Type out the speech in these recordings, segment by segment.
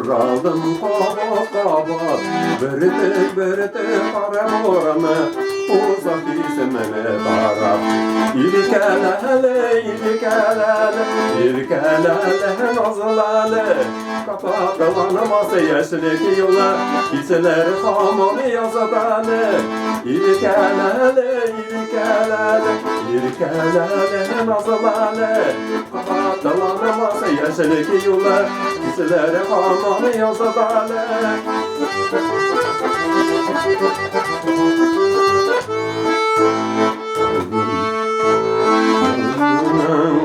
Saraldım kabak kabak, börtük kara boranı, uzak ismini taraf. İlkelele, ilkelele, ilkelele nazlale, kapatılanmaz yeşillik yola, gitseler hamamı yazadale. İlkelele, ilkelele, ilkelele nazlale, kapatılanmaz yeşillik yola, gitseler hamamı yazadale.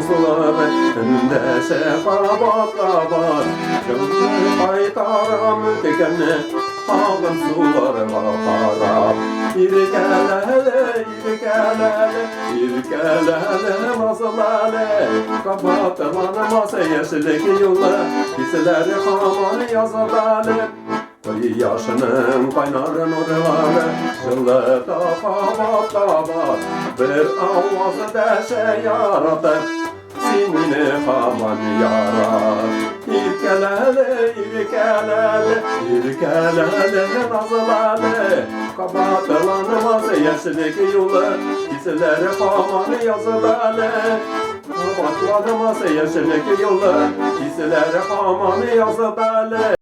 Sularında şefabat kabar, gönlü kaytaram tükene, ağın suları bakara. İrkelele, irkelele, irkelele mazlale, kapatılanmaz yeşillik yola, gitseler hamamı yazadale. Koy yaşının kaynar nurları, şıllıkta kabat kabat, bir avaz deşe yaradı, sinini haman yarar. İrkelele, irkelele, irkelele nazlale, kapatılanmaz yeşillik yolu, gitseler haman yazılale. Kapatılanmaz yeşillik yolu, gitseler haman yazılale.